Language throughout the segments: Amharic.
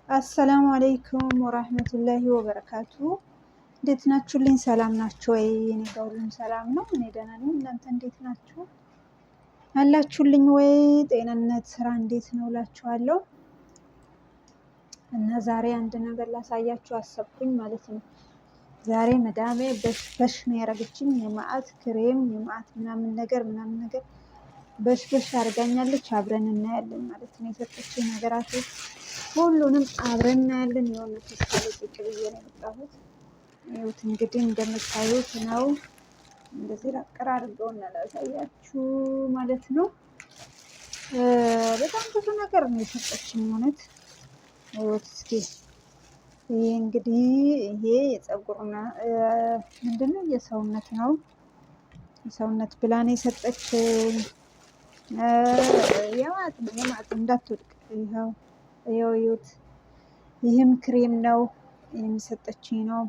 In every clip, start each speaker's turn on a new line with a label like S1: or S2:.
S1: አሰላሙ አለይኩም ወራህመቱላሂ ወበረካቱ። እንዴት ናችሁልኝ? ሰላም ናችሁ ወይ? እኔ ጋር ሁሉም ሰላም ነው። እኔ ደህና ነኝ። እናንተ እንዴት ናችሁ? አላችሁልኝ ወይ? ጤንነት፣ ስራ እንዴት ነው እላችኋለሁ። እና ዛሬ አንድ ነገር ላሳያችሁ አሰብኩኝ ማለት ነው። ዛሬ መዳሜ በሽ ነው ያደረገችኝ። የማአት ክሬም የማአት ምናምን ነገር በሽ አድርጋኛለች። አብረን እናያለን ማለት ነው። የሰጠችኝ ነገራቶች ሁሉንም አብረን እናያለን። የሆነ ተስፋ ቁጭ ብዬ ነው የመጣሁት። ይኸውት እንግዲህ እንደምታዩት ነው። እንደዚህ ላቀር አድርገው እና ላሳያችሁ ማለት ነው። በጣም ብዙ ነገር ነው የሰጠችኝ እውነት። ይኸውት እስኪ ይሄ እንግዲህ ይሄ የፀጉር ምንድነው የሰውነት ነው። የሰውነት ብላ ነው የሰጠችኝ። የማት እንዳትወድቅ ይኸው ይኸውት። ይህም ክሬም ነው የሚሰጠችኝ ነው።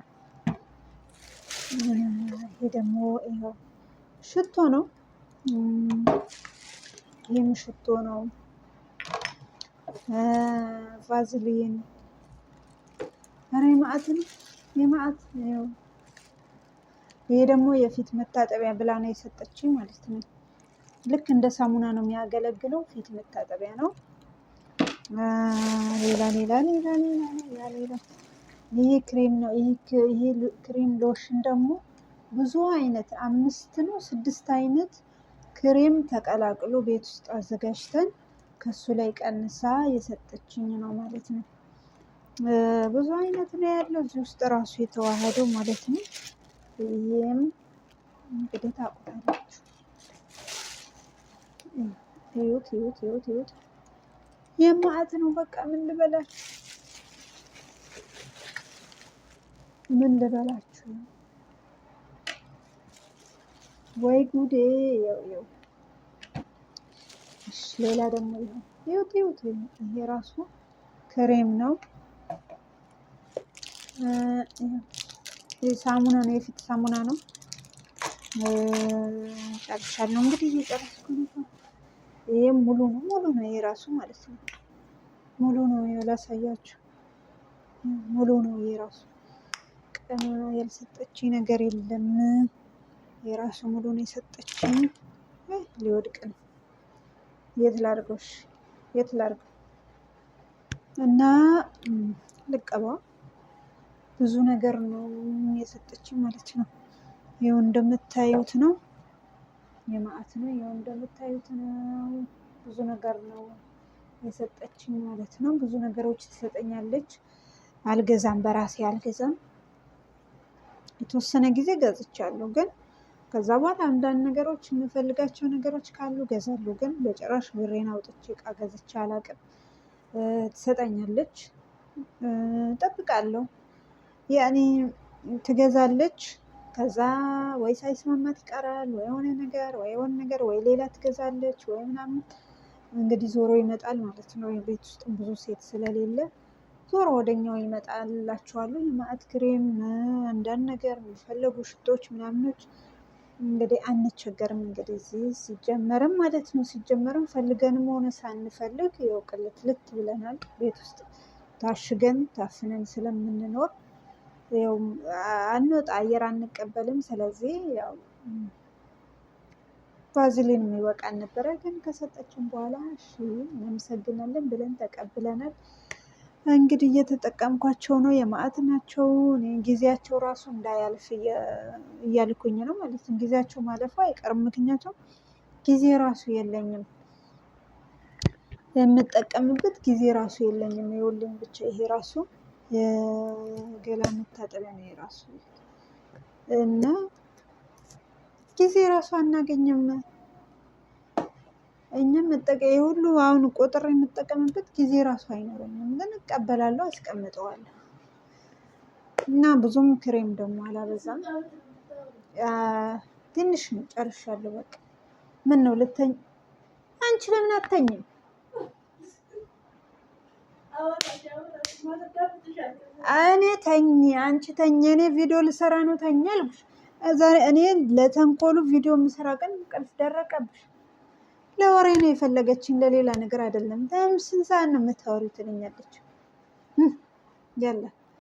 S1: ይሄ ደግሞ ይኸው ሽቶ ነው። ይህም ሽቶ ነው። ቫዝሊን ኧረ የማአት ነው የማአት ነው። ይሄ ደግሞ የፊት መታጠቢያ ብላ ነው የሰጠችኝ ማለት ነው። ልክ እንደ ሳሙና ነው የሚያገለግለው። ፊት መታጠቢያ ነው። ሌላ ይሄ ክሬም ነው። ይሄ ክሬም ሎሽን ደግሞ ብዙ አይነት 5 ነው 6 አይነት ክሬም ተቀላቅሎ ቤት ውስጥ አዘጋጅተን ከሱ ላይ ቀንሳ የሰጠችኝ ነው ማለት ነው። ብዙ አይነት ነው ያለው እዚህ ውስጥ ራሱ የተዋሃደው ማለት ነው። ይሄም እንግዲህ ታውቁታላችሁ። ይዩት የማአት ነው። በቃ ምን ልበላችሁ ወይ ጉዴ! እሺ ሌላ ደግሞ ይዩት። ይሄ ራሱ ክሬም ነው። ሳሙና ነው፣ የፊት ሳሙና ነው። ጨርሻለሁ እንግዲህ እየጨረስኩ ነው። ይሄም ሙሉ ነው ይሄ ራሱ ማለት ነው። ሙሉ ነው ላሳያችሁ። ሙሉ ነው ይሄ ራሱ። ቀን ያልሰጠችኝ ነገር የለም። የራሱ ሙሉ ነው የሰጠችኝ። ሊወድቅ ነው። የት ላድርገው እና ልቀባ። ብዙ ነገር ነው የሰጠችኝ ማለት ነው። ይኸው እንደምታዩት ነው። የማአት ነው። ይኸው እንደምታዩት ነው። ብዙ ነገር ነው የሰጠችኝ ማለት ነው። ብዙ ነገሮች ትሰጠኛለች። አልገዛም፣ በራሴ አልገዛም። የተወሰነ ጊዜ ገዝቻለሁ፣ ግን ከዛ በኋላ አንዳንድ ነገሮች የምፈልጋቸው ነገሮች ካሉ ገዛለሁ። ግን በጭራሽ ብሬን አውጥቼ እቃ ገዝቼ አላውቅም። ትሰጠኛለች፣ እጠብቃለሁ። ያኔ ትገዛለች፣ ከዛ ወይ ሳይስማማት ይቀራል፣ ወይ የሆነ ነገር ወይ ሌላ ትገዛለች፣ ወይ ምናምን እንግዲህ ዞሮ ይመጣል ማለት ነው። ቤት ውስጥ ብዙ ሴት ስለሌለ ዞሮ ወደኛው ይመጣላችኋለሁ። የማአት ክሬም፣ አንዳንድ ነገር የሚፈለጉ ሽቶች ምናምኖች እንግዲህ አንቸገርም። እንግዲህ እዚህ ሲጀመርም ማለት ነው ሲጀመርም ፈልገንም ሆነ ሳንፈልግ ያው ቅልት ብለናል። ቤት ውስጥ ታሽገን ታፍነን ስለምንኖር ያው አንወጣ፣ አየር አንቀበልም። ስለዚህ ያው ቫዝሊን የሚወቃን ነበረ። ግን ከሰጠችን በኋላ እሺ እናመሰግናለን ብለን ተቀብለናል። እንግዲህ እየተጠቀምኳቸው ነው። የማአት ናቸው። እኔ ጊዜያቸው ራሱ እንዳያልፍ እያልኩኝ ነው ማለት ነው። ጊዜያቸው ማለፉ አይቀርም። ምክንያቱም ጊዜ ራሱ የለኝም፣ የምጠቀምበት ጊዜ ራሱ የለኝም። ይኸውልኝ ብቻ ይሄ ራሱ የገላ መታጠቢያ ነው የራሱ እና ጊዜ ራሱ አናገኝም። እኛም ሁሉ አሁን ቆጥሬ የምጠቀምበት ጊዜ ራሱ አይኖረኝም። ግን እቀበላለሁ፣ አስቀምጠዋለሁ። እና ብዙም ክሬም ደግሞ አላበዛም። ትንሽ ነው፣ ጨርሻለሁ። በቃ ምን ነው ልተኝ? አንቺ ለምን አተኝም? እኔ ተኝ፣ አንቺ ተኝ። እኔ ቪዲዮ ልሰራ ነው። ተኝ አልኩሽ። እኔ ለተንኮሉ ቪዲዮ የምሰራ ቀን እንቅልፍ ደረቀብሽ። ለወሬ ነው የፈለገችኝ፣ ለሌላ ነገር አይደለም። ስንት ሰዓት ነው የምታወሪው ትለኛለች። ያለ